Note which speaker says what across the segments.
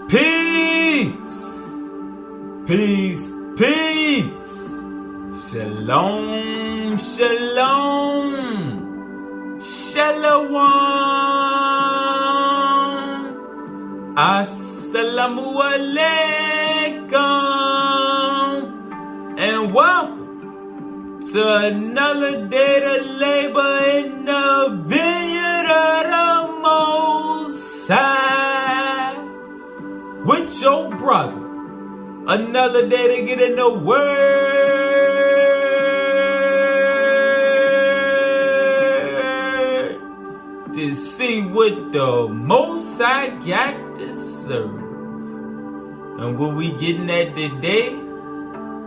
Speaker 1: Peace, peace, peace. Shalom, shalom, shalom. Assalamu alaikum, and welcome to another day to labor in the vineyard of the Most High with your brother. Another day to get in the Word to see what the Most High got to serve. And what we getting at today,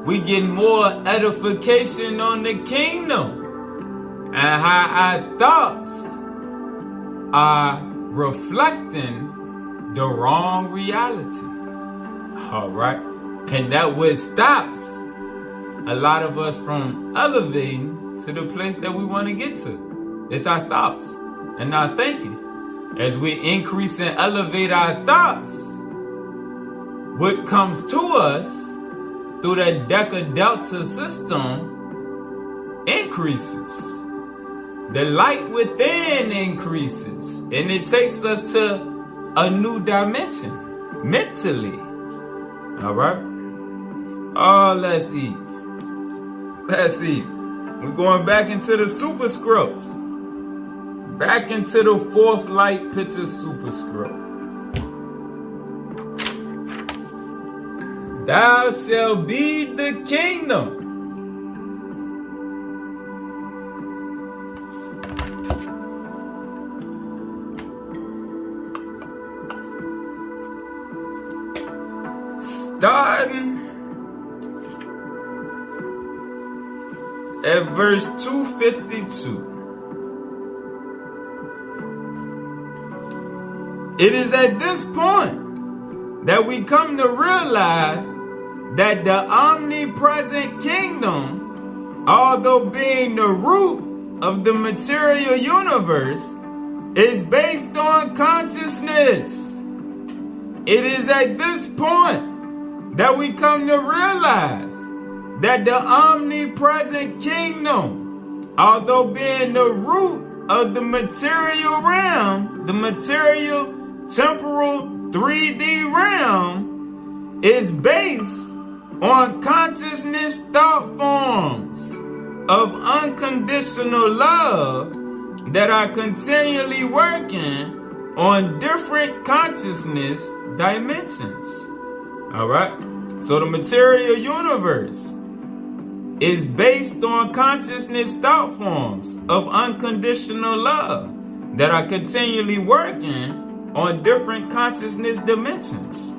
Speaker 1: we getting more edification on the kingdom and how our thoughts are reflecting the wrong reality. Alright? And that what stops a lot of us from elevating to the place that we want to get to. It's our thoughts and our thinking. As we increase and elevate our thoughts, what comes to us through that Deca Delta system increases. The light within increases. And it takes us to a new dimension mentally. Alright? Oh, let's eat. Let's eat. We're going back into the superscripts. Back into the fourth light picture superscript. Thou shalt be the kingdom. Starting at verse 252. It is at this point that we come to realize that the omnipresent kingdom, although being the root of the material universe, is based on consciousness. It is at this point that we come to realize that the omnipresent kingdom, although being the root of the material realm, the material temporal 3D realm, is based on consciousness thought forms of unconditional love that are continually working on different consciousness dimensions. Alright? So the material universe is based on consciousness thought forms of unconditional love that are continually working on different consciousness dimensions.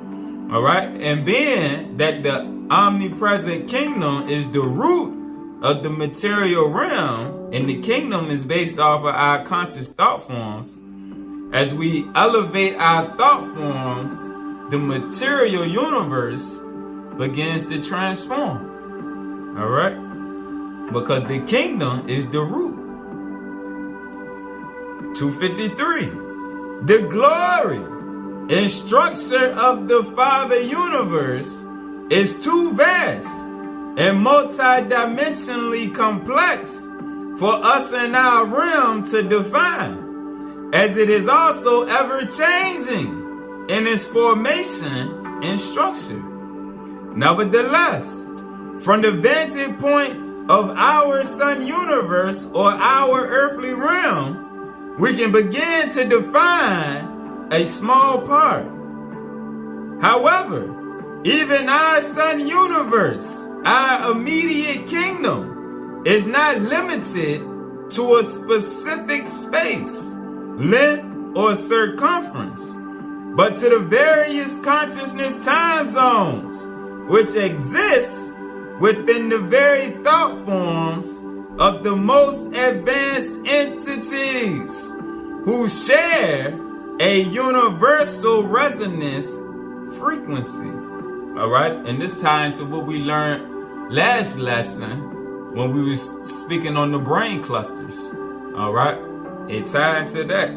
Speaker 1: Alright? And being that the omnipresent kingdom is the root of the material realm, and the kingdom is based off of our conscious thought forms, as we elevate our thought forms, the material universe begins to transform. Alright? Because the kingdom is the root. 253. The glory and structure of the Father universe is too vast and multidimensionally complex for us in our realm to define, as it is also ever-changing in its formation and structure. Nevertheless, from the vantage point of our sun universe or our earthly realm, we can begin to define a small part. However, even our sun universe, our immediate kingdom, is not limited to a specific space, length, or circumference, but to the various consciousness time zones which exist within the very thought forms of the most advanced entities who share a universal resonance frequency. Alright, and this ties into what we learned last lesson when we was speaking on the brain clusters. Alright, it tied to that.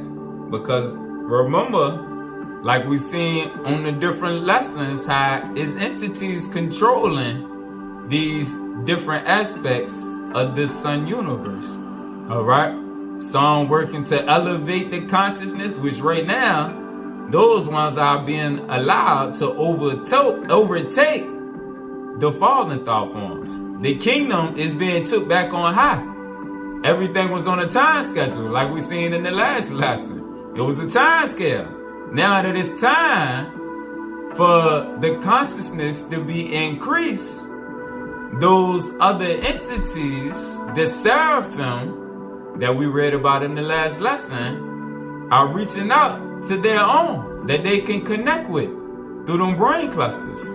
Speaker 1: Because remember, like we seen on the different lessons, how is entities controlling these different aspects of this sun universe. All right. Some working to elevate the consciousness, which right now, those ones are being allowed to overtake the fallen thought forms. The kingdom is being took back on high. Everything was on a time schedule, like we seen in the last lesson. It was a time scale. Now that it's time for the consciousness to be increased, those other entities, the seraphim that we read about in the last lesson, are reaching out to their own that they can connect with through them brain clusters.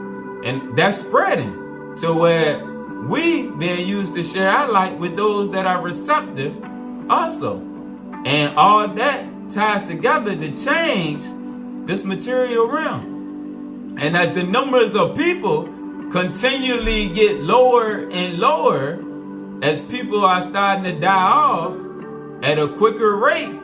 Speaker 1: And that's spreading to where we being used to share our light with those that are receptive also. And all that ties together to change this material realm. And as the numbers of people continually get lower and lower, as people are starting to die off at a quicker rate,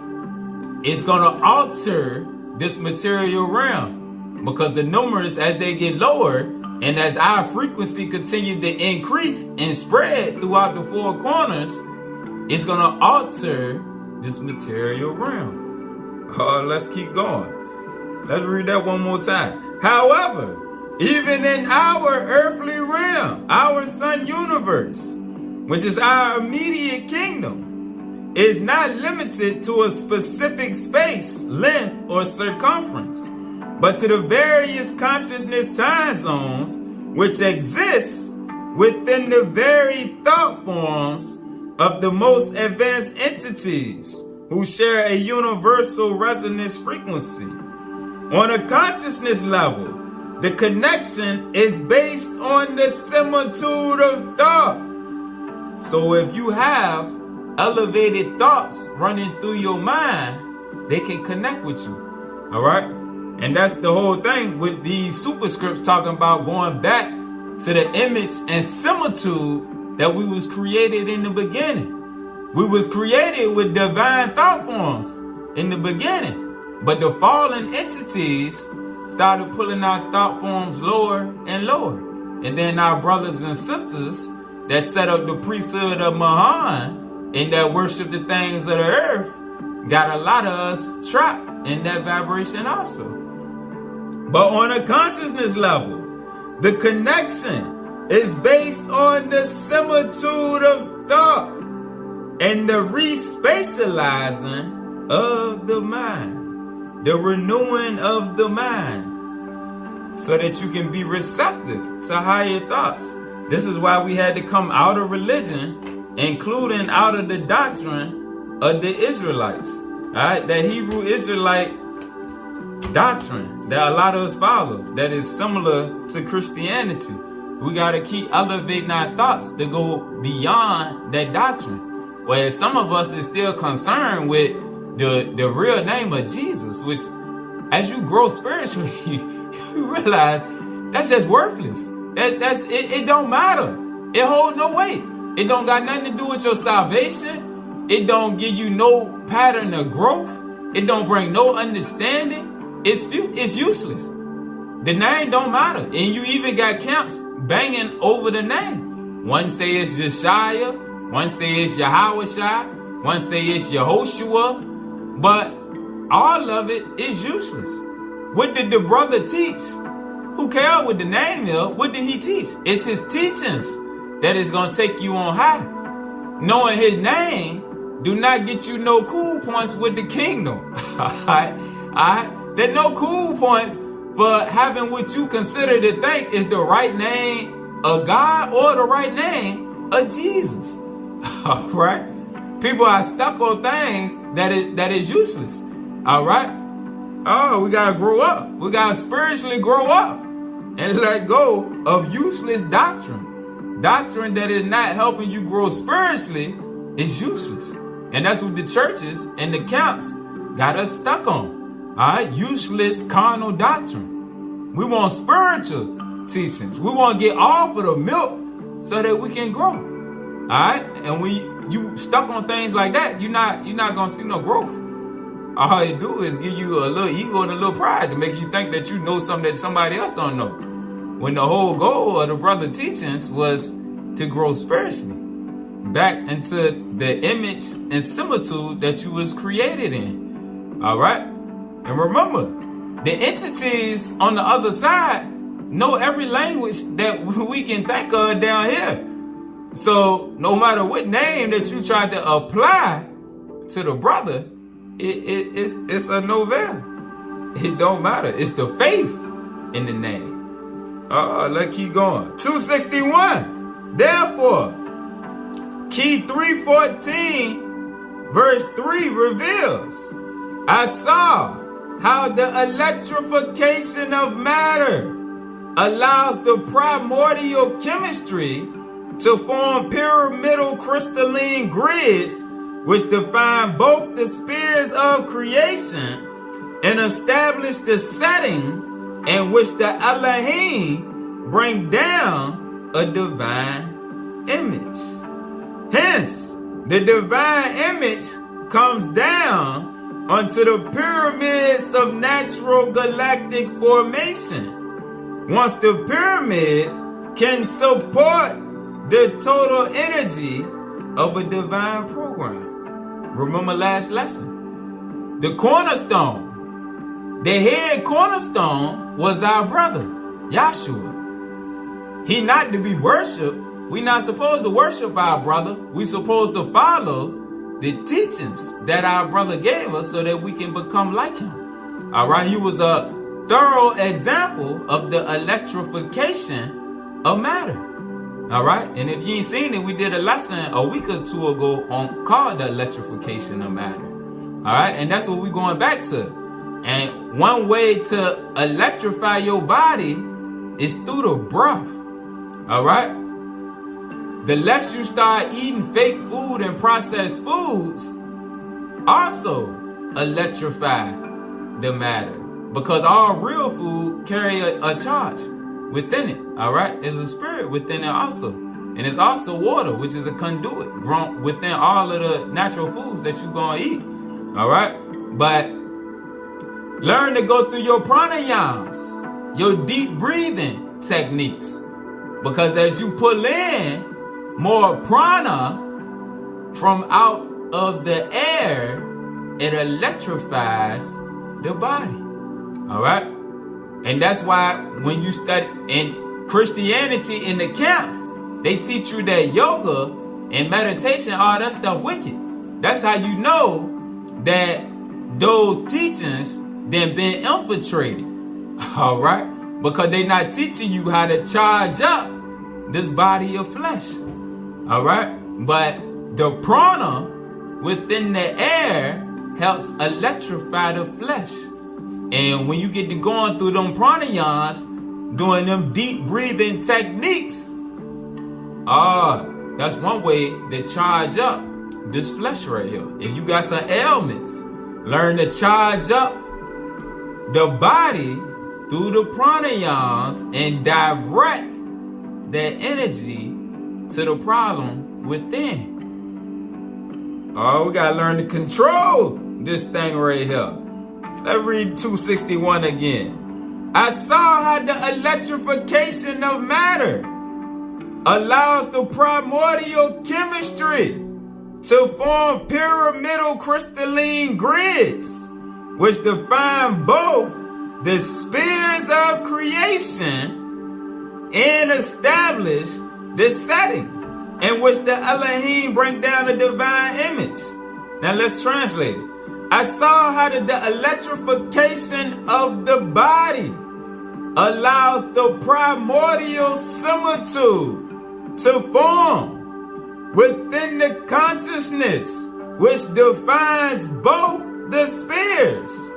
Speaker 1: it's going to alter this material realm, because the numbers, as they get lower and as our frequency continue to increase and spread throughout the four corners, it's going to alter this material realm. Let's keep going. Let's read that one more time. However, even in our earthly realm, our sun universe, which is our immediate kingdom, is not limited to a specific space, length, or circumference, but to the various consciousness time zones which exist within the very thought forms of the most advanced entities who share a universal resonance frequency. On a consciousness level, the connection is based on the similitude of thought. So if you have elevated thoughts running through your mind, they can connect with you. All right? And that's the whole thing with these superscripts talking about going back to the image and similitude that we was created in the beginning. We was created with divine thought forms in the beginning. But the fallen entities started pulling our thought forms lower and lower. And then our brothers and sisters that set up the priesthood of Mahan and that worship the things of the earth got a lot of us trapped in that vibration also. But on a consciousness level, the connection is based on the similitude of thought and the respatializing of the mind, the renewing of the mind, so that you can be receptive to higher thoughts. This is why we had to come out of religion, including out of the doctrine of the Israelites. All right, that Hebrew Israelite doctrine that a lot of us follow, that is similar to Christianity. We got to keep elevating our thoughts to go beyond that doctrine. Whereas some of us is still concerned with the real name of Jesus, which as you grow spiritually, you realize that's just worthless. It don't matter. It hold no weight. It don't got nothing to do with your salvation. It don't give you no pattern of growth. It don't bring no understanding. It's useless. The name don't matter. And you even got camps banging over the name. One say it's Yeshaya, one say it's Yahweh, one say it's Yehoshua, but all of it is useless. What did the brother teach? Who cares what the name is? What did he teach? It's his teachings that is going to take you on high. Knowing his name do not get you no cool points with the kingdom. Alright? There's no cool points for having what you consider to think is the right name of God or the right name of Jesus. Alright? People are stuck on things that is useless. Alright? Oh, we gotta grow up. We gotta spiritually grow up and let go of useless doctrine. Doctrine that is not helping you grow spiritually is useless. And that's what the churches and the camps got us stuck on. Alright? Useless carnal doctrine. We want spiritual teachings. We want to get off of the milk so that we can grow. Alright? And when you stuck on things like that, you're not gonna see no growth. all it do is give you a little ego and a little pride to make you think that you know something that somebody else don't know. When the whole goal of the brother teachings was to grow spiritually back into the image and similitude that you was created in. All right? And remember, the entities on the other side know every language that we can think of down here. So no matter what name that you try to apply to the brother, it's a novel. It don't matter. It's the faith in the name. Let's keep going. 261. Therefore, key 314, verse 3 reveals, I saw how the electrification of matter allows the primordial chemistry to form pyramidal crystalline grids which define both the spheres of creation and establish the setting in which the Elohim bring down a divine image. Hence, the divine image comes down onto the pyramids of natural galactic formation. Once the pyramids can support the total energy of a divine program. Remember last lesson. The cornerstone, the head cornerstone was our brother, Yahshua. He not to be worshipped. We not supposed to worship our brother. We supposed to follow the teachings that our brother gave us so that we can become like him. All right. He was a thorough example of the electrification of matter. All right. And if you ain't seen it, we did a lesson a week or two ago called the electrification of matter. All right. And that's what we're going back to. And one way to electrify your body is through the breath. All right. The less you start eating fake food and processed foods, also electrify the matter. Because all real food carry a charge within it. All right. There's a spirit within it also. And it's also water, which is a conduit grown within all of the natural foods that you're going to eat. All right. But learn to go through your pranayams, your deep breathing techniques. Because as you pull in more prana from out of the air, it electrifies the body. All right. And that's why when you study in Christianity in the camps, they teach you that yoga and meditation, all that stuff wicked. That's how you know that those teachings then been infiltrated. All right. Because they're not teaching you how to charge up this body of flesh. All right. But the prana within the air helps electrify the flesh. And when you get to going through them pranayams, doing them deep breathing techniques, that's one way to charge up this flesh right here. If you got some ailments, learn to charge up the body through the pranayams and direct that energy to the problem within. We gotta learn to control this thing right here. Let's read 261 again. I saw how the electrification of matter allows the primordial chemistry to form pyramidal crystalline grids, which define both the spheres of creation and establish the setting in which the Elohim bring down the divine image. Now let's translate it. I saw how the electrification of the body allows the primordial similitude to form within the consciousness, which defines both the spheres,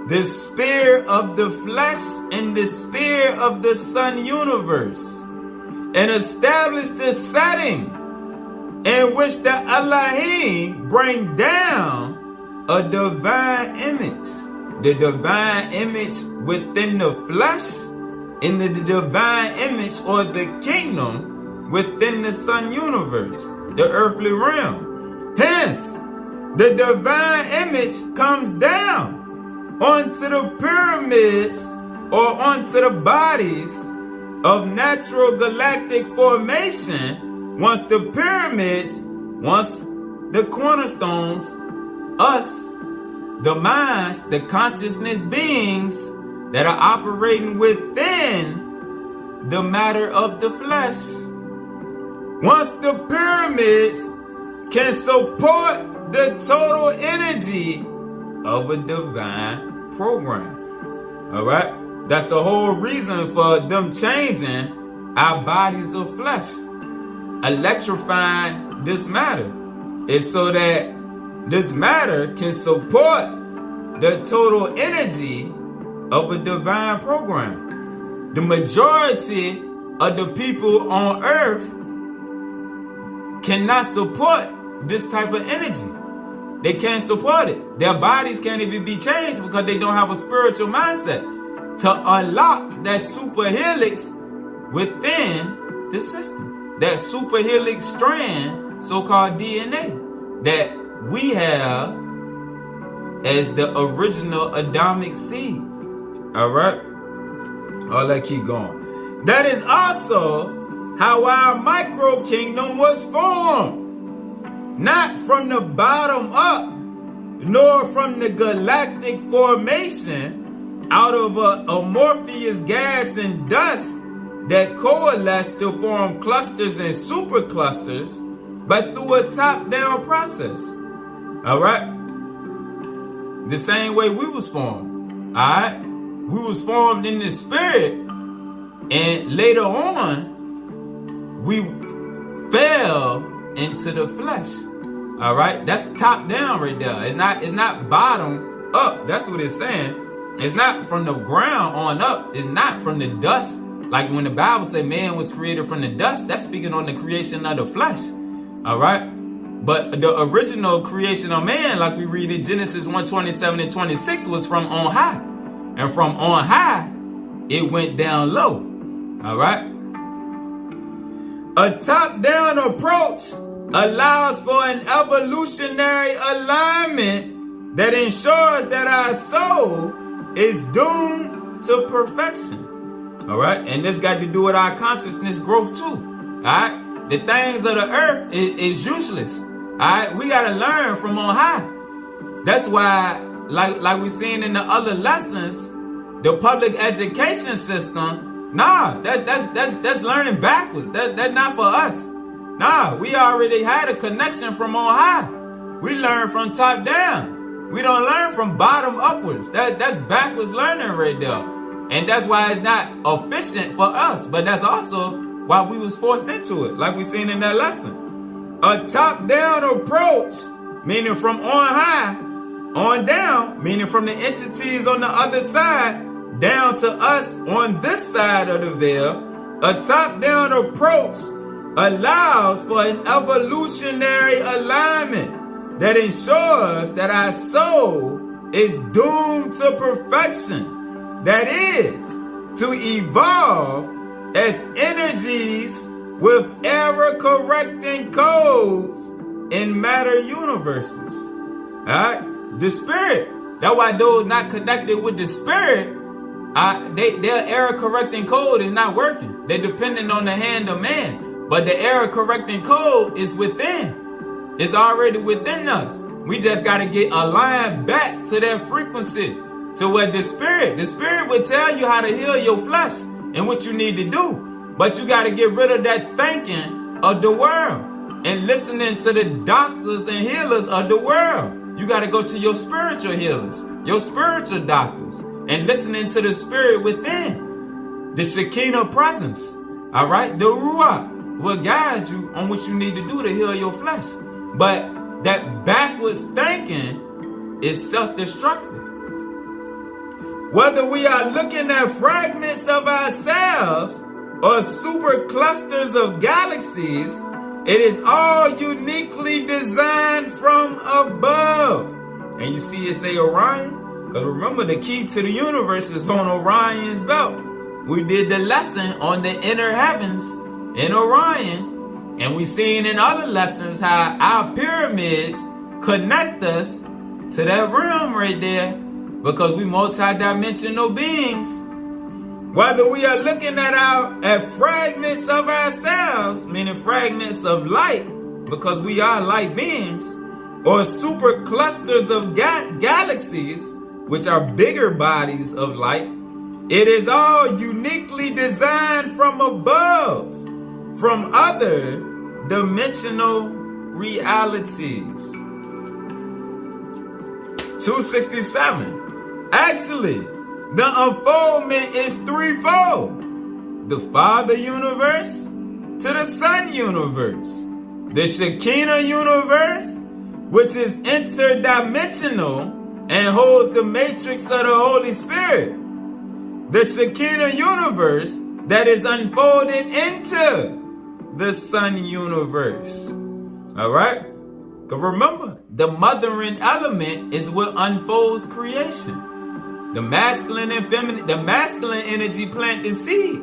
Speaker 1: the sphere of the flesh and the sphere of the sun universe, and establish the setting in which the Elohim bring down a divine image. The divine image within the flesh and the divine image or the kingdom within the sun universe, the earthly realm. Hence, the divine image comes down onto the pyramids or onto the bodies of natural galactic formation once the pyramids, once the cornerstones, us, the minds, the consciousness beings that are operating within the matter of the flesh. Once the pyramids can support the total energy of a divine program. All right? That's the whole reason for them changing our bodies of flesh, electrifying this matter. It's so that this matter can support the total energy of a divine program. The majority of the people on earth cannot support this type of energy. They can't support it. Their bodies can't even be changed because they don't have a spiritual mindset to unlock that super helix within the system. That super helix strand, so-called DNA, that we have as the original Adamic seed. All right? Oh, let's keep going. That is also how our micro kingdom was formed. Not from the bottom up, nor from the galactic formation out of a amorphous gas and dust that coalesce to form clusters and superclusters, but through a top-down process. All right? The same way we was formed. All right? We was formed in the spirit, and later on, we fell into the flesh. All right? That's top-down right there. It's not bottom up. That's what it's saying. It's not from the ground on up. It's not from the dust. Like when the Bible said man was created from the dust, that's speaking on the creation of the flesh. All right? But the original creation of man, like we read in Genesis 1:27 and 26, was from on high. And from on high, it went down low. All right? A top-down approach allows for an evolutionary alignment that ensures that our soul is doomed to perfection. All right? And this got to do with our consciousness growth too. All right? The things of the earth is useless. All right? We got to learn from on high. That's why, like we seen in the other lessons, the public education system, that's learning backwards. That's not for us. Nah, we already had a connection from on high. We learn from top down. We don't learn from bottom upwards. That's backwards learning right there. And that's why it's not efficient for us. But that's also why we was forced into it, like we seen in that lesson. A top-down approach, meaning from on high, on down, meaning from the entities on the other side, down to us on this side of the veil. A top-down approach allows for an evolutionary alignment that ensures that our soul is doomed to perfection. That is, to evolve as energies with error-correcting codes in matter universes. All right? The spirit. That's why those not connected with the spirit, their error-correcting code is not working. They're dependent on the hand of man. But the error-correcting code is within. It's already within us. We just got to get aligned back to that frequency, to where the spirit will tell you how to heal your flesh and what you need to do. But you got to get rid of that thinking of the world and listening to the doctors and healers of the world. You got to go to your spiritual healers, your spiritual doctors, and listening to the spirit within. The Shekinah presence, all right? The Ruach will guide you on what you need to do to heal your flesh. But that backwards thinking is self-destructive. Whether we are looking at fragments of ourselves or super clusters of galaxies, it is all uniquely designed from above. And you see it say Orion? Because remember, the key to the universe is on Orion's belt. We did the lesson on the inner heavens in Orion, and we seen in other lessons how our pyramids connect us to that realm right there, because we multi-dimensional beings. Whether we are looking at fragments of ourselves, meaning fragments of light, because we are light beings, or super clusters of galaxies, which are bigger bodies of light, it is all uniquely designed from above, from other dimensional realities. 267. Actually, the unfoldment is threefold. The Father universe to the Son universe. The Shekinah universe, which is interdimensional and holds the matrix of the Holy Spirit. The Shekinah universe that is unfolded into the Son universe. Alright? Because remember, the mothering element is what unfolds creation. The masculine and feminine, the masculine energy plant the seed.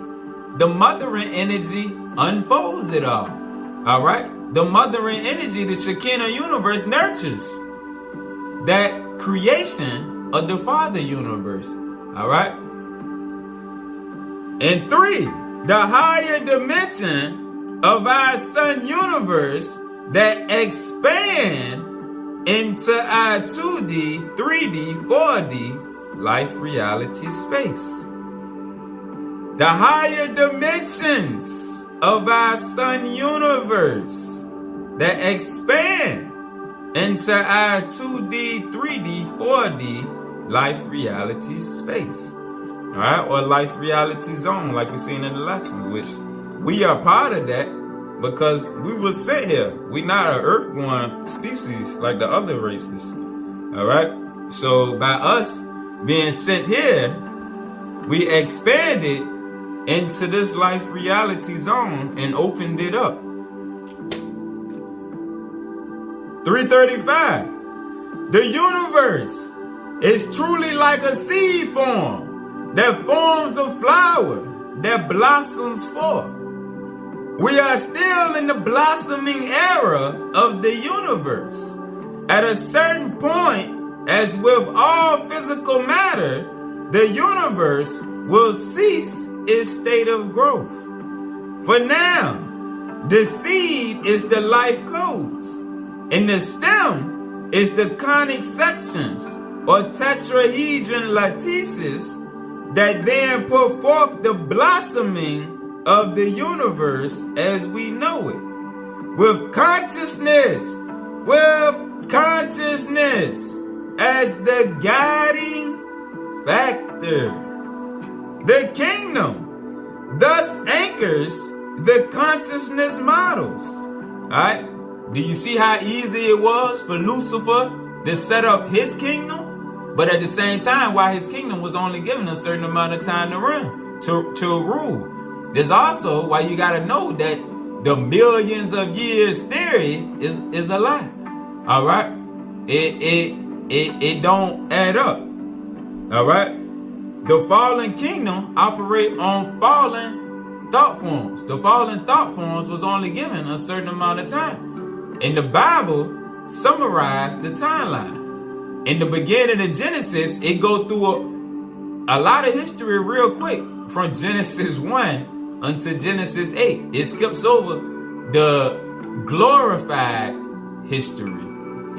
Speaker 1: The mothering energy unfolds it all. Alright? The mothering energy, the Shekinah universe, nurtures that creation of the Father universe. Alright? And 3, the higher dimension of our Son universe that expand into our 2D, 3D, 4D life reality space. The higher dimensions of our Son universe that expand into our 2D, 3D, 4D life reality space. Alright, or life reality zone, like we seen in the lesson, which we are part of that because we were sent here. We not an earthborn species like the other races. Alright, so by us being sent here, we expanded into this life reality zone and opened it up. 335. The universe is truly like a seed form that forms a flower that blossoms forth. We are still in the blossoming era of the universe. At a certain point, as with all physical matter, the universe will cease its state of growth. For now, the seed is the life codes, and the stem is the conic sections or tetrahedron lattices that then put forth the blossoming of the universe as we know it. With consciousness as the guiding factor. The kingdom thus anchors the consciousness models. Alright? Do you see how easy it was for Lucifer to set up his kingdom? But at the same time, while his kingdom was only given a certain amount of time to run, to rule. There's also why you got to know that the millions of years theory is a lie. All right, it don't add up. All right, the fallen kingdom operate on fallen thought forms. The fallen thought forms was only given a certain amount of time, and the Bible summarized the timeline. In the beginning of Genesis, it go through a lot of history real quick from Genesis 1 until Genesis 8. It skips over the glorified history.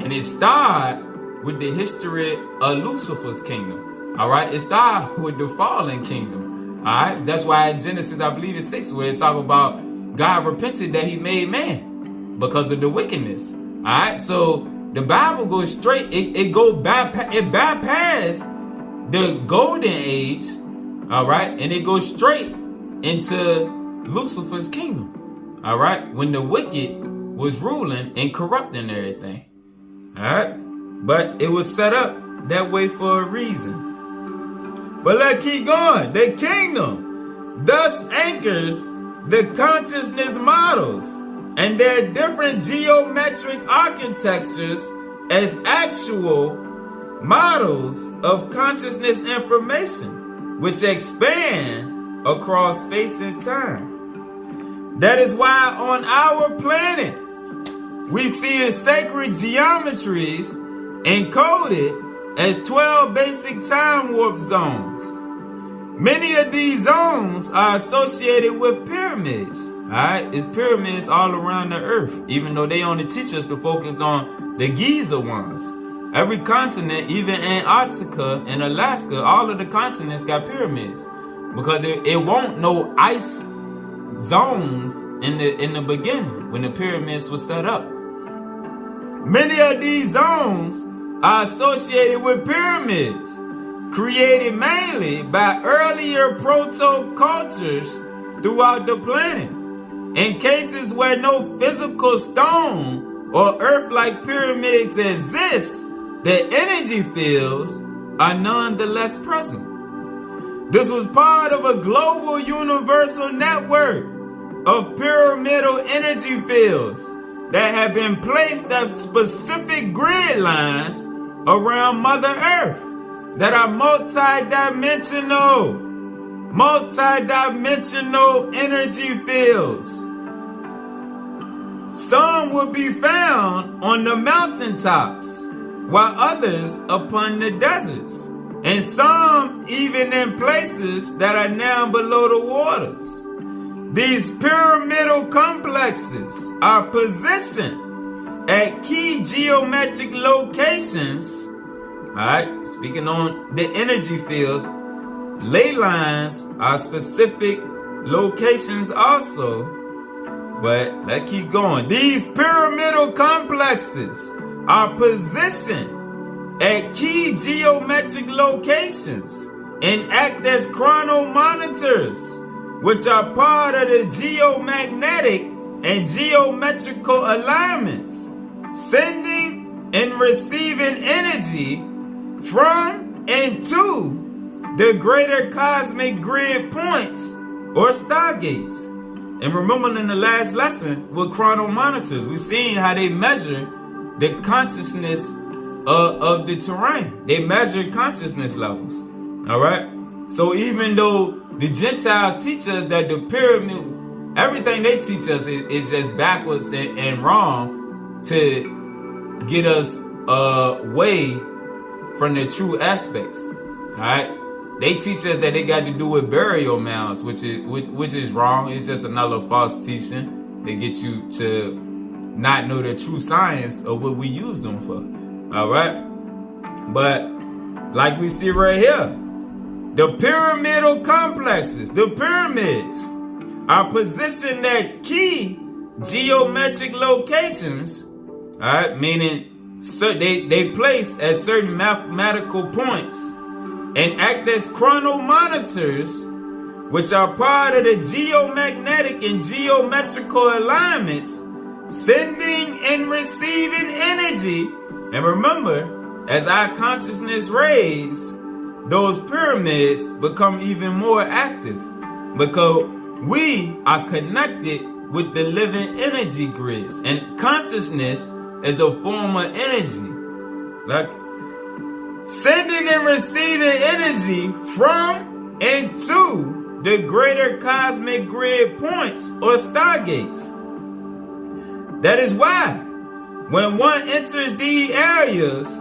Speaker 1: And it started with the history of Lucifer's kingdom. Alright, it started with the fallen kingdom. Alright, that's why in Genesis, I believe it's 6, where it's talking about God repented that he made man because of the wickedness. Alright, so the Bible goes straight, it bypassed the golden age, alright, and it goes straight into Lucifer's kingdom, alright, when the wicked was ruling and corrupting everything, alright, but it was set up that way for a reason. But let's keep going. The kingdom thus anchors the consciousness models and their different geometric architectures as actual models of consciousness information, which expand across space and time. That is why on our planet, we see the sacred geometries encoded as 12 basic time warp zones. Many of these zones are associated with pyramids. Alright, it's pyramids all around the earth, even though they only teach us to focus on the Giza ones. Every continent, even Antarctica and Alaska, all of the continents got pyramids. Because it won't no ice zones in the beginning when the pyramids were set up. Many of these zones are associated with pyramids, created mainly by earlier proto-cultures throughout the planet. In cases where no physical stone or earth-like pyramids exist, the energy fields are nonetheless present. This was part of a global universal network of pyramidal energy fields that have been placed as specific grid lines around Mother Earth that are multi-dimensional energy fields. Some will be found on the mountaintops, while others upon the deserts, and some even in places that are now below the waters. These pyramidal complexes are positioned at key geometric locations. Alright, speaking on the energy fields, ley lines are specific locations also, but let's keep going. These pyramidal complexes are positioned at key geometric locations and act as chrono monitors, which are part of the geomagnetic and geometrical alignments, sending and receiving energy from and to the greater cosmic grid points or stargates. And remember in the last lesson with chrono monitors, we seen how they measure the consciousness of the terrain. They measure consciousness levels. All right. So even though the Gentiles teach us that the pyramid, everything they teach us is just backwards and wrong to get us away from the true aspects. All right. They teach us that they got to do with burial mounds, which is wrong. It's just another false teaching. They get you to not know the true science of what we use them for. All right. But like we see right here, the pyramidal complexes, the pyramids, are positioned at key geometric locations. All right, meaning so they place at certain mathematical points and act as chrono monitors, which are part of the geomagnetic and geometrical alignments, sending and receiving energy. And remember, as our consciousness raise, those pyramids become even more active because we are connected with the living energy grids, and consciousness is a form of energy. Like sending and receiving energy from and to the greater cosmic grid points or stargates. That is why when one enters these areas,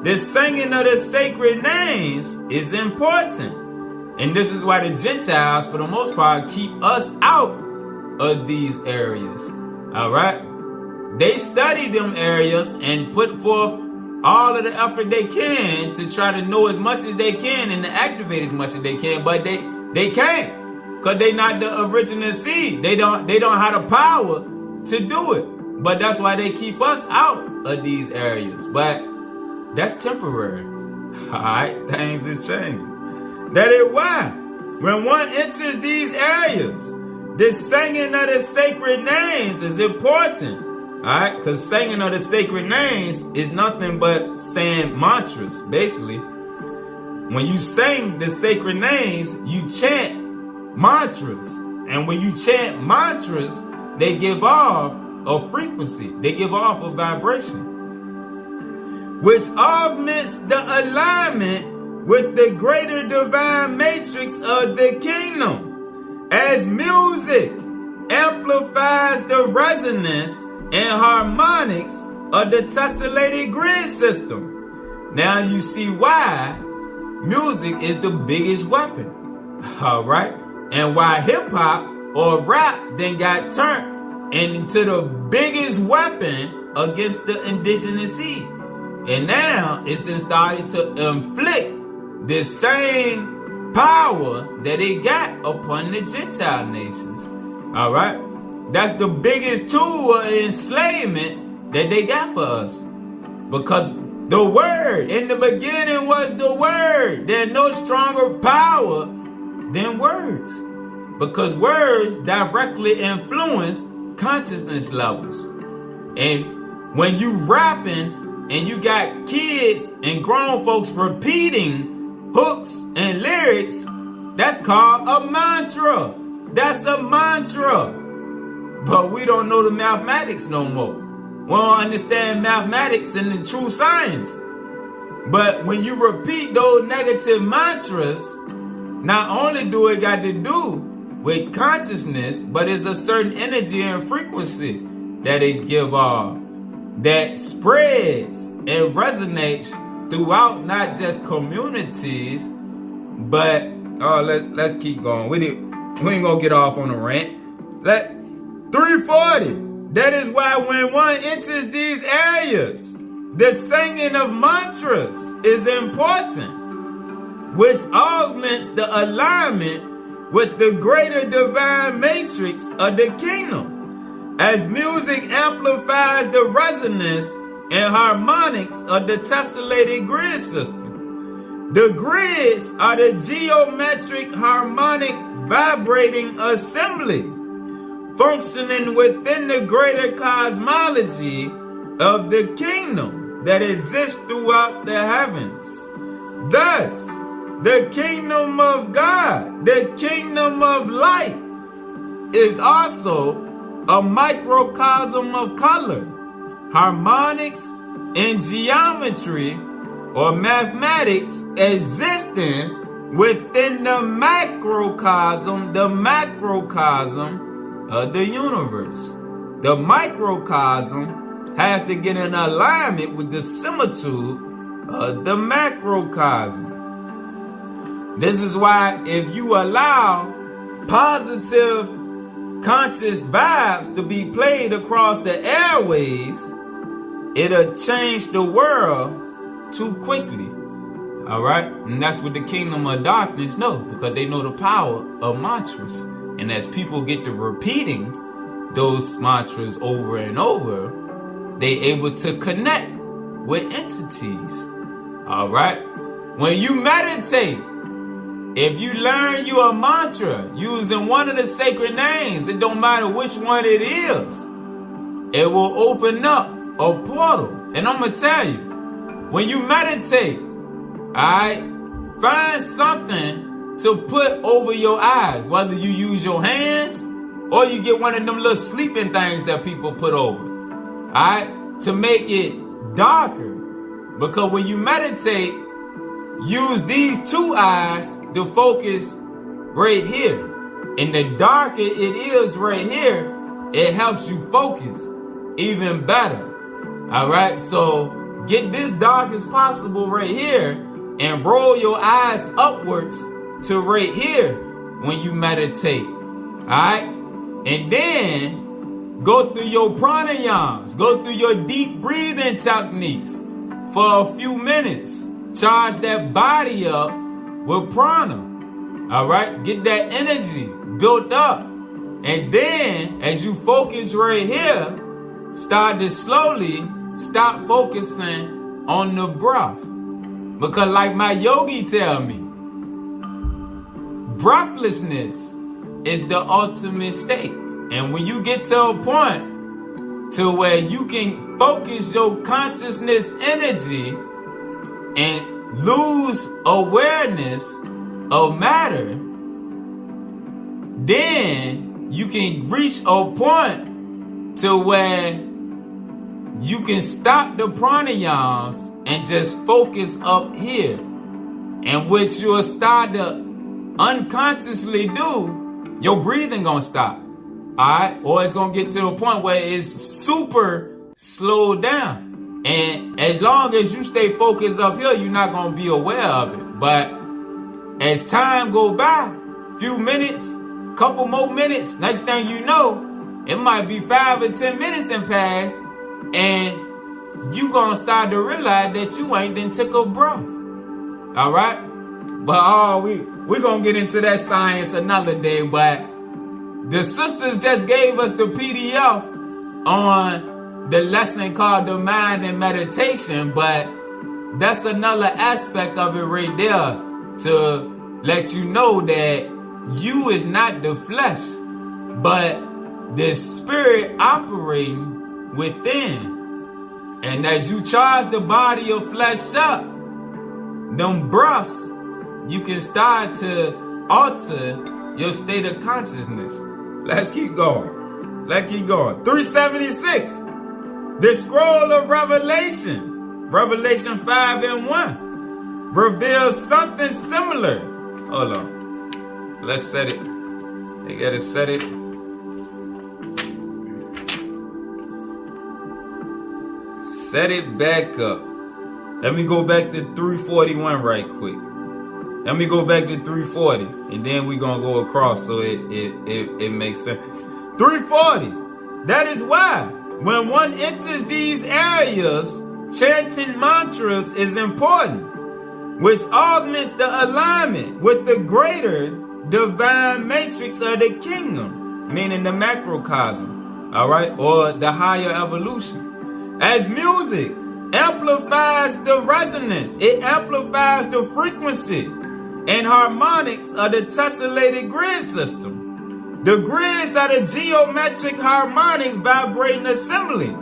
Speaker 1: the singing of the sacred names is important. And this is why the Gentiles, for the most part, keep us out of these areas. All right? They study them areas and put forth all of the effort they can to try to know as much as they can and to activate as much as they can, but they can't, because they not the original seed. They don't have the power to do it. But that's why they keep us out of these areas. But that's temporary. Alright, things is changing. That is why when one enters these areas, the singing of the sacred names is important. Alright, because singing of the sacred names is nothing but saying mantras, basically. When you sing the sacred names, you chant mantras. And when you chant mantras, they give off a frequency. They give off a vibration, which augments the alignment with the greater divine matrix of the kingdom. As music amplifies the resonance and harmonics of the tessellated grid system. Now you see why music is the biggest weapon. All right? And why hip-hop or rap then got turned into the biggest weapon against the indigenous seed. And now it's then started to inflict the same power that it got upon the Gentile nations. All right? That's the biggest tool of enslavement that they got for us. Because the word, in the beginning was the word. There's no stronger power than words. Because words directly influence consciousness levels. And when you rapping and you got kids and grown folks repeating hooks and lyrics, that's called a mantra. That's a mantra. But we don't know the mathematics no more. We don't understand mathematics and the true science. But when you repeat those negative mantras, not only do it got to do with consciousness, but it's a certain energy and frequency that it give off that spreads and resonates throughout not just communities, but let's keep going. We ain't gonna get off on a rant. 340. That is why when one enters these areas, the singing of mantras is important, which augments the alignment with the greater divine matrix of the kingdom, as music amplifies the resonance and harmonics of the tessellated grid system. The grids are the geometric harmonic vibrating assembly functioning within the greater cosmology of the kingdom that exists throughout the heavens. Thus, the kingdom of God, the kingdom of light, is also a microcosm of color, harmonics, and geometry or mathematics existing within the macrocosm of the universe. The microcosm has to get in alignment with the similitude of the macrocosm. This is why if you allow positive conscious vibes to be played across the airways, it'll change the world too quickly. All right? And that's what the kingdom of darkness know, because they know the power of mantras. And as people get to repeating those mantras over and over, they able to connect with entities. All right? When you meditate, if you learn you a mantra using one of the sacred names, it don't matter which one it is, it will open up a portal. And I'm going to tell you, when you meditate, all right, find something to put over your eyes, whether you use your hands or you get one of them little sleeping things that people put over, all right, to make it darker. Because when you meditate, use these two eyes to focus right here. And the darker it is right here, it helps you focus even better. All right, so get this dark as possible right here and roll your eyes upwards to right here when you meditate. All right, and then go through your pranayams, go through your deep breathing techniques for a few minutes. Charge that body up with prana. All right, get that energy built up. And then as you focus right here, start to slowly stop focusing on the breath. Because like my yogi tell me, breathlessness is the ultimate state. And when you get to a point to where you can focus your consciousness energy and lose awareness of matter, then you can reach a point to where you can stop the pranayams and just focus up here. And what you'll start to unconsciously do, your breathing gonna stop. Alright? Or it's going to get to the point where it's super slowed down. And as long as you stay focused up here, you're not going to be aware of it. But as time go by, few minutes, couple more minutes, next thing you know, it might be 5 or 10 minutes and passed, and you gonna start to realize that you ain't then took a breath. All right, but we gonna get into that science another day. But the sisters just gave us the PDF on the lesson called the mind and meditation, but that's another aspect of it right there to let you know that you is not the flesh, but the spirit operating within. And as you charge the body of flesh up, them breaths, you can start to alter your state of consciousness. Let's keep going. 376. The scroll of Revelation, Revelation 5 and 1, reveals something similar. Hold on. Let's set it. They gotta set it. Set it back up. Let me go back to 341 right quick. Let me go back to 340, and then we're gonna go across so it makes sense. 340. That is why when one enters these areas, chanting mantras is important, which augments the alignment with the greater divine matrix of the kingdom, meaning the macrocosm, all right, or the higher evolution. As music amplifies the resonance, it amplifies the frequency and harmonics of the tessellated grid system. The grids are the geometric harmonic vibrating assembly,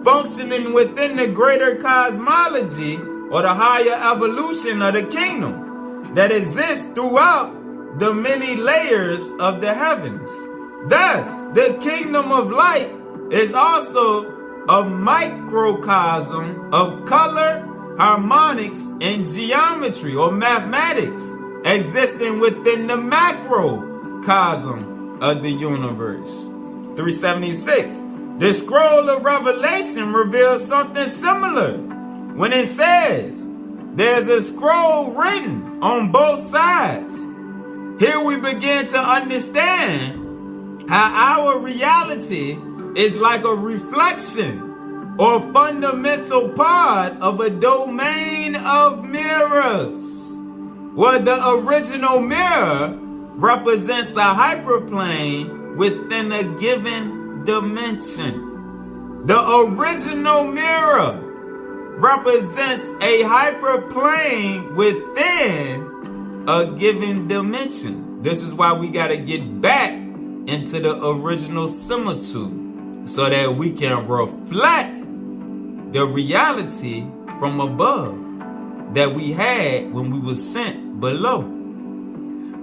Speaker 1: functioning within the greater cosmology or the higher evolution of the kingdom that exists throughout the many layers of the heavens. Thus, the kingdom of light is also a microcosm of color, harmonics, and geometry or mathematics existing within the macrocosm of the universe. 376. The scroll of Revelation reveals something similar when it says there's a scroll written on both sides. Here we begin to understand how our reality is like a reflection or fundamental part of a domain of mirrors, where the original mirror represents a hyperplane within a given dimension. The original mirror represents a hyperplane within a given dimension. This is why we got to get back into the original similitude, so that we can reflect the reality from above that we had when we were sent below.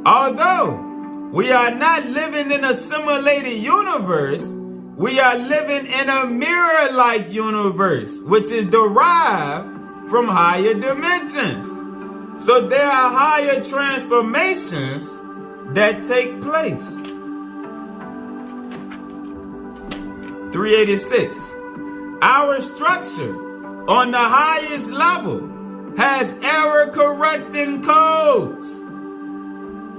Speaker 1: Although we are not living in a simulated universe, we are living in a mirror-like universe, which is derived from higher dimensions. So there are higher transformations that take place. 386. Our structure on the highest level has error-correcting codes.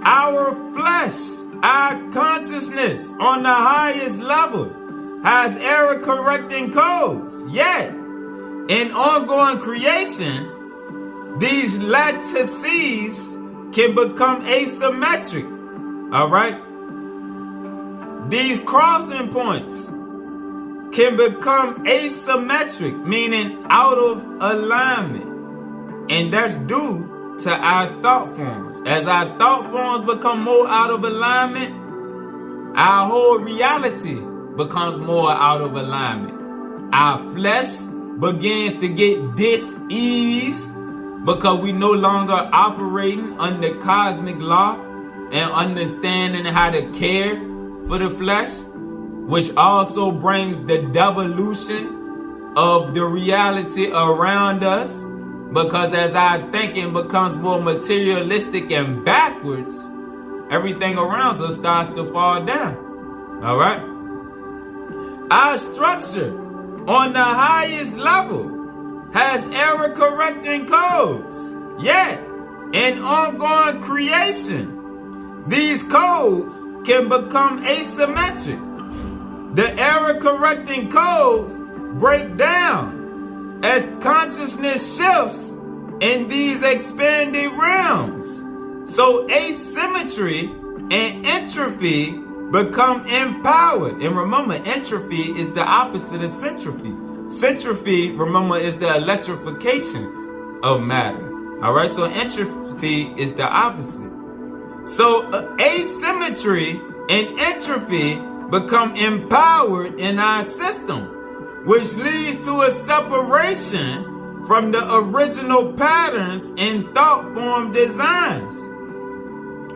Speaker 1: Our flesh, our consciousness on the highest level has error-correcting codes. Yet, in ongoing creation, these lattices can become asymmetric. All right? These crossing points can become asymmetric, meaning out of alignment. And that's due to our thought forms. As our thought forms become more out of alignment, our whole reality becomes more out of alignment. Our flesh begins to get dis-ease because we no longer operating under cosmic law and understanding how to care for the flesh, which also brings the devolution of the reality around us, because as our thinking becomes more materialistic and backwards, everything around us starts to fall down. All right? Our structure on the highest level has error correcting codes. Yet, in ongoing creation, these codes can become asymmetric. The error correcting codes break down as consciousness shifts in these expanded realms. So asymmetry and entropy become empowered. And remember, entropy is the opposite of centropy. Centropy, remember, is the electrification of matter. All right, so entropy is the opposite. So asymmetry and entropy become empowered in our system, which leads to a separation from the original patterns in thought form designs.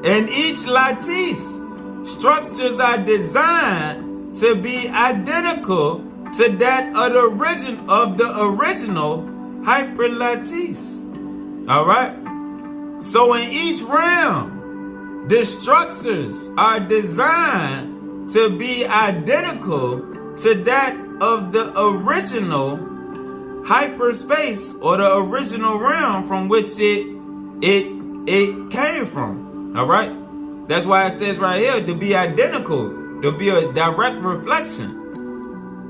Speaker 1: In each lattice, structures are designed to be identical to that of the original hyperlattice. All right? So in each realm, the structures are designed to be identical to that of the original hyperspace or the original realm from which it came from. All right? That's why it says right here to be identical, to be a direct reflection.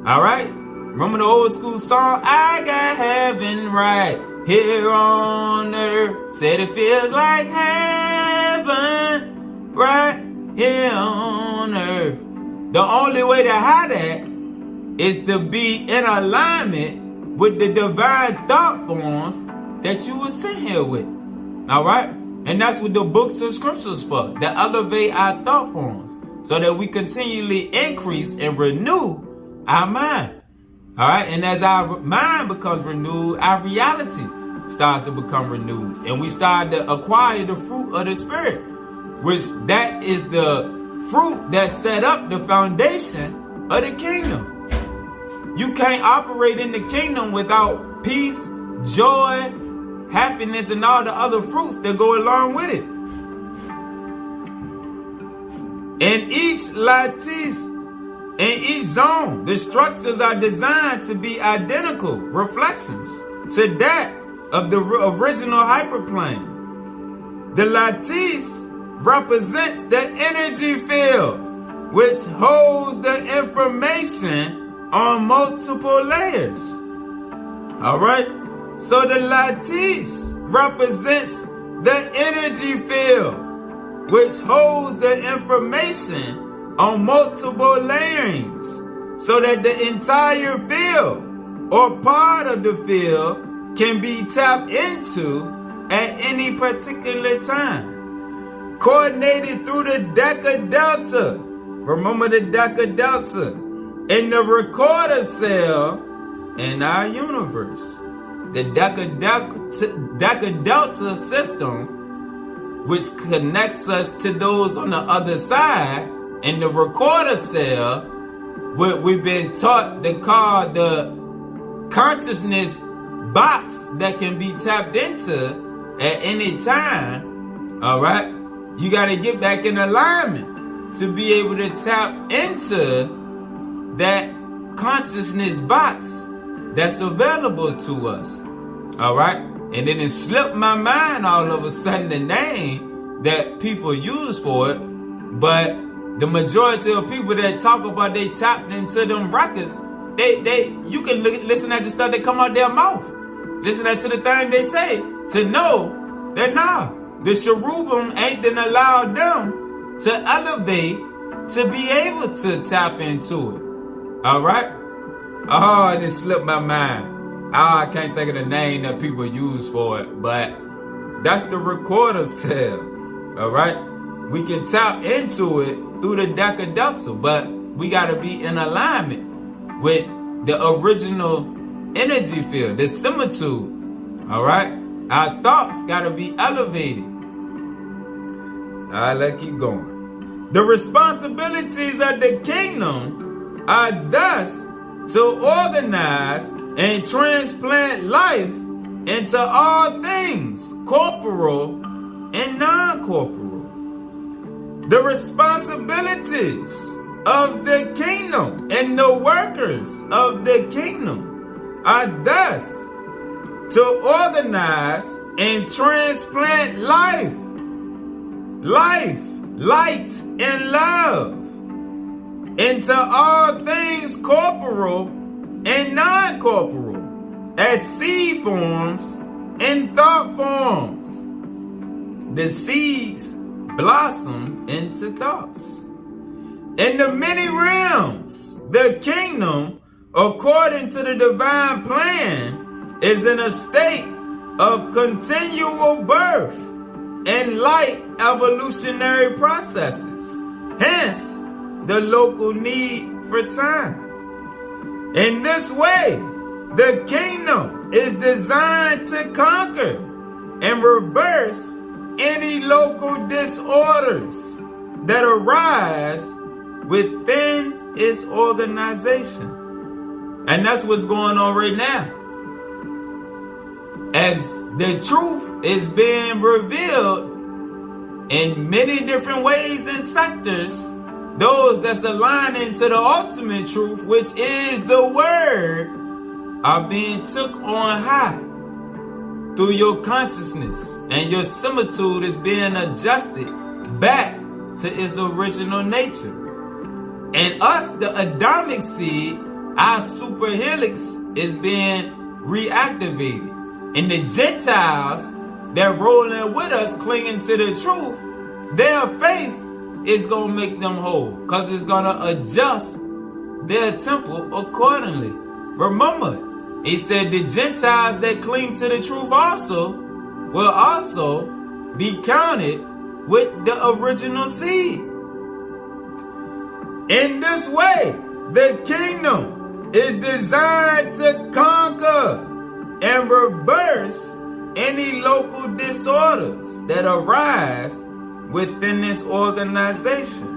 Speaker 1: All right? Remember the old school song, I got heaven right here on earth. Said it feels like heaven right here on earth. The only way to have that is to be in alignment with the divine thought forms that you were sent here with. All right? And that's what the books and scriptures for, to elevate our thought forms so that we continually increase and renew our mind. All right? And as our mind becomes renewed, our reality starts to become renewed. And we start to acquire the fruit of the Spirit, which that is the fruit that set up the foundation of the kingdom. You can't operate in the kingdom without peace, joy, happiness, and all the other fruits that go along with it. In each lattice, in each zone, the structures are designed to be identical reflections to that of the original hyperplane. The lattice represents the energy field, which holds the information on multiple layers. All right? So the lattice represents the energy field, which holds the information on multiple layerings, so that the entire field or part of the field can be tapped into at any particular time. Coordinated through the Deca Delta. Remember the Deca Delta in the recorder cell in our universe. The Deca Delta system, which connects us to those on the other side, in the recorder cell, what we've been taught to call the consciousness box that can be tapped into at any time. All right? You got to get back in alignment to be able to tap into that consciousness box that's available to us. All right? And then it slipped my mind all of a sudden the name that people use for it. But the majority of people that talk about they tapped into them records, you can listen at the stuff that come out their mouth. Listen to the thing they say to know that the cherubim ain't then allowed them to elevate to be able to tap into it. All right? Oh, it just slipped my mind. I can't think of the name that people use for it, but that's the recorder cell. All right? We can tap into it through the Deca Delta, but we got to be in alignment with the original energy field, the similitude. All right? Our thoughts got to be elevated. All right, let's keep going. The responsibilities of the kingdom are thus to organize and transplant life into all things, corporal and non-corporal. The responsibilities of the kingdom, and the workers of the kingdom are thus to organize and transplant life, light, and love into all things corporal and non-corporal, as seed forms and thought forms. The seeds blossom into thoughts. In the many realms, the kingdom, according to the divine plan, is in a state of continual birth and light evolutionary processes. Hence, the local need for time. In this way, the kingdom is designed to conquer and reverse any local disorders that arise within its organization. And that's what's going on right now. As the truth is being revealed in many different ways and sectors, those that's aligning to the ultimate truth, which is the word, are being took on high through your consciousness, and your similitude is being adjusted back to its original nature. And us, the Adamic seed, our super helix, is being reactivated. And the Gentiles that rolling with us, clinging to the truth, their faith is going to make them whole, because it's going to adjust their temple accordingly. Remember, he said the Gentiles that cling to the truth also will also be counted with the original seed. In this way, the kingdom is designed to conquer and reverse any local disorders that arise within this organization.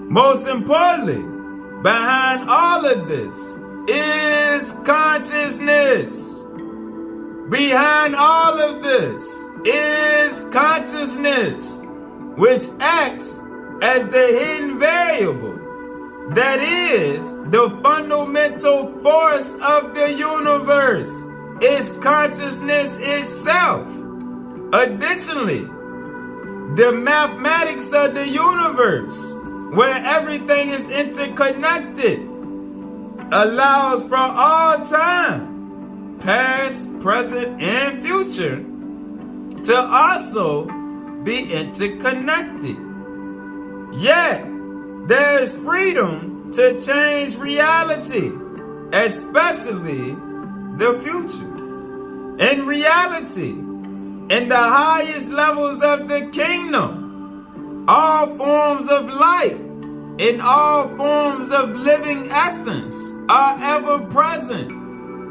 Speaker 1: Most importantly, behind all of this is consciousness. Behind all of this is consciousness, which acts as the hidden variable that is the fundamental force of the universe. Is consciousness itself. Additionally, the mathematics of the universe, where everything is interconnected, allows for all time, past, present, and future, to also be interconnected. Yet, there is freedom to change reality, especially the future. In reality, in the highest levels of the kingdom, all forms of light and all forms of living essence are ever present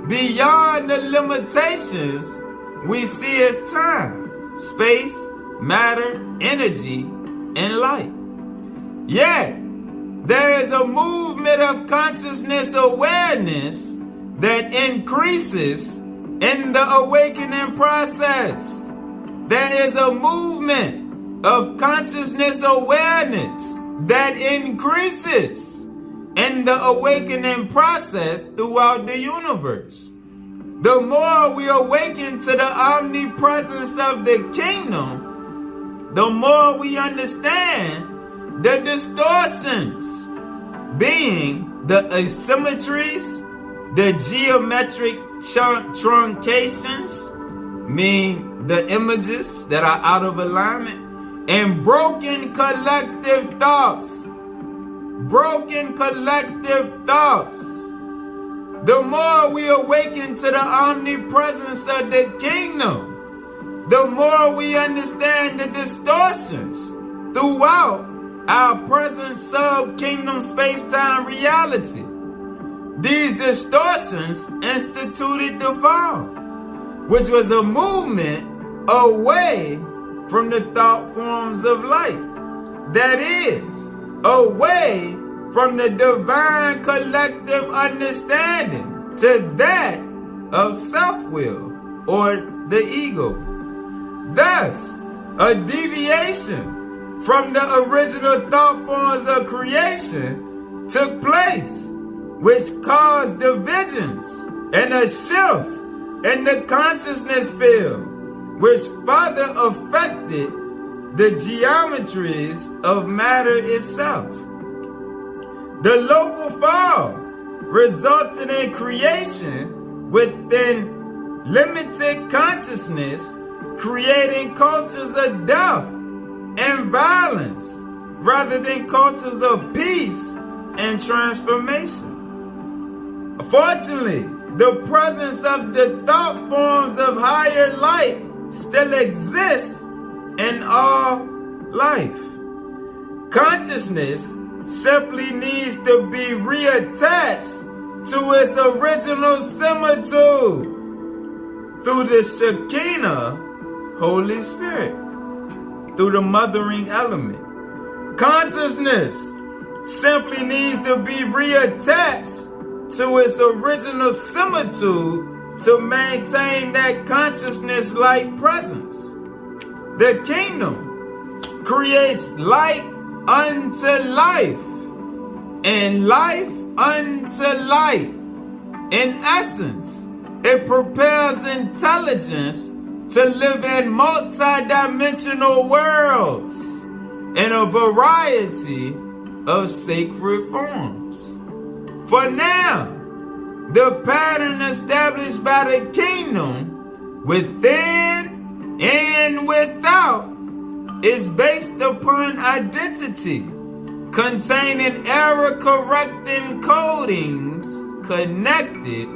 Speaker 1: beyond the limitations we see as time, space, matter, energy, and light. Yet, there is a movement of consciousness awareness that increases in the awakening process. There is a movement of consciousness awareness that increases in the awakening process throughout the universe. The more we awaken to the omnipresence of the kingdom, the more we understand the distortions, being the asymmetries, the geometric truncations, mean the images that are out of alignment, and broken collective thoughts. Broken collective thoughts. The more we awaken to the omnipresence of the kingdom, the more we understand the distortions throughout our present sub-kingdom space-time reality. These distortions instituted the fall, which was a movement away from the thought forms of light. That is, away from the divine collective understanding to that of self-will or the ego. Thus, a deviation from the original thought forms of creation took place, which caused divisions and a shift in the consciousness field, which further affected the geometries of matter itself. The local fall resulted in creation within limited consciousness, creating cultures of death and violence rather than cultures of peace and transformation. Fortunately, the presence of the thought forms of higher light still exists in all life. Consciousness simply needs to be reattached to its original similitude through the Shekinah Holy Spirit, through the mothering element. Consciousness simply needs to be reattached to its original similitude to maintain that consciousness-like presence. The kingdom creates light unto life, and life unto light. In essence, it prepares intelligence to live in multidimensional worlds in a variety of sacred forms. For now, the pattern established by the kingdom within and without is based upon identity, containing error-correcting codings connected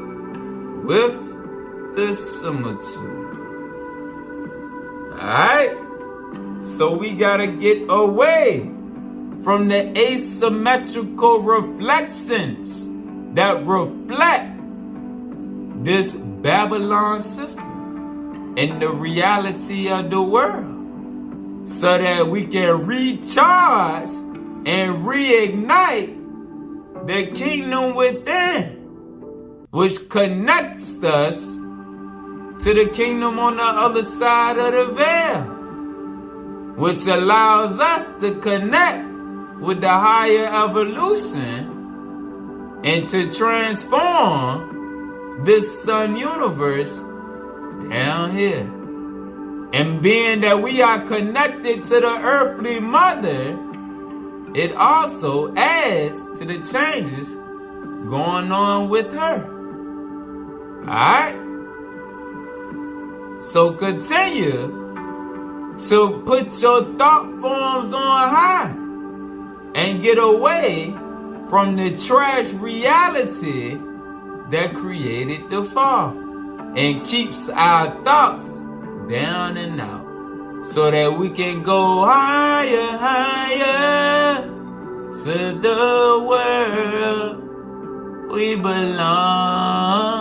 Speaker 1: with the similitude. Alright? So we gotta get away from the asymmetrical reflections that reflect this Babylon system and the reality of the world, so that we can recharge and reignite the kingdom within, which connects us to the kingdom on the other side of the veil, which allows us to connect with the higher evolution and to transform this sun universe down here. And being that we are connected to the earthly mother, it also adds to the changes going on with her. Alright? So continue to put your thought forms on high and get away from the trash reality that created the fall and keeps our thoughts down and out, so that we can go higher, higher to the world we belong.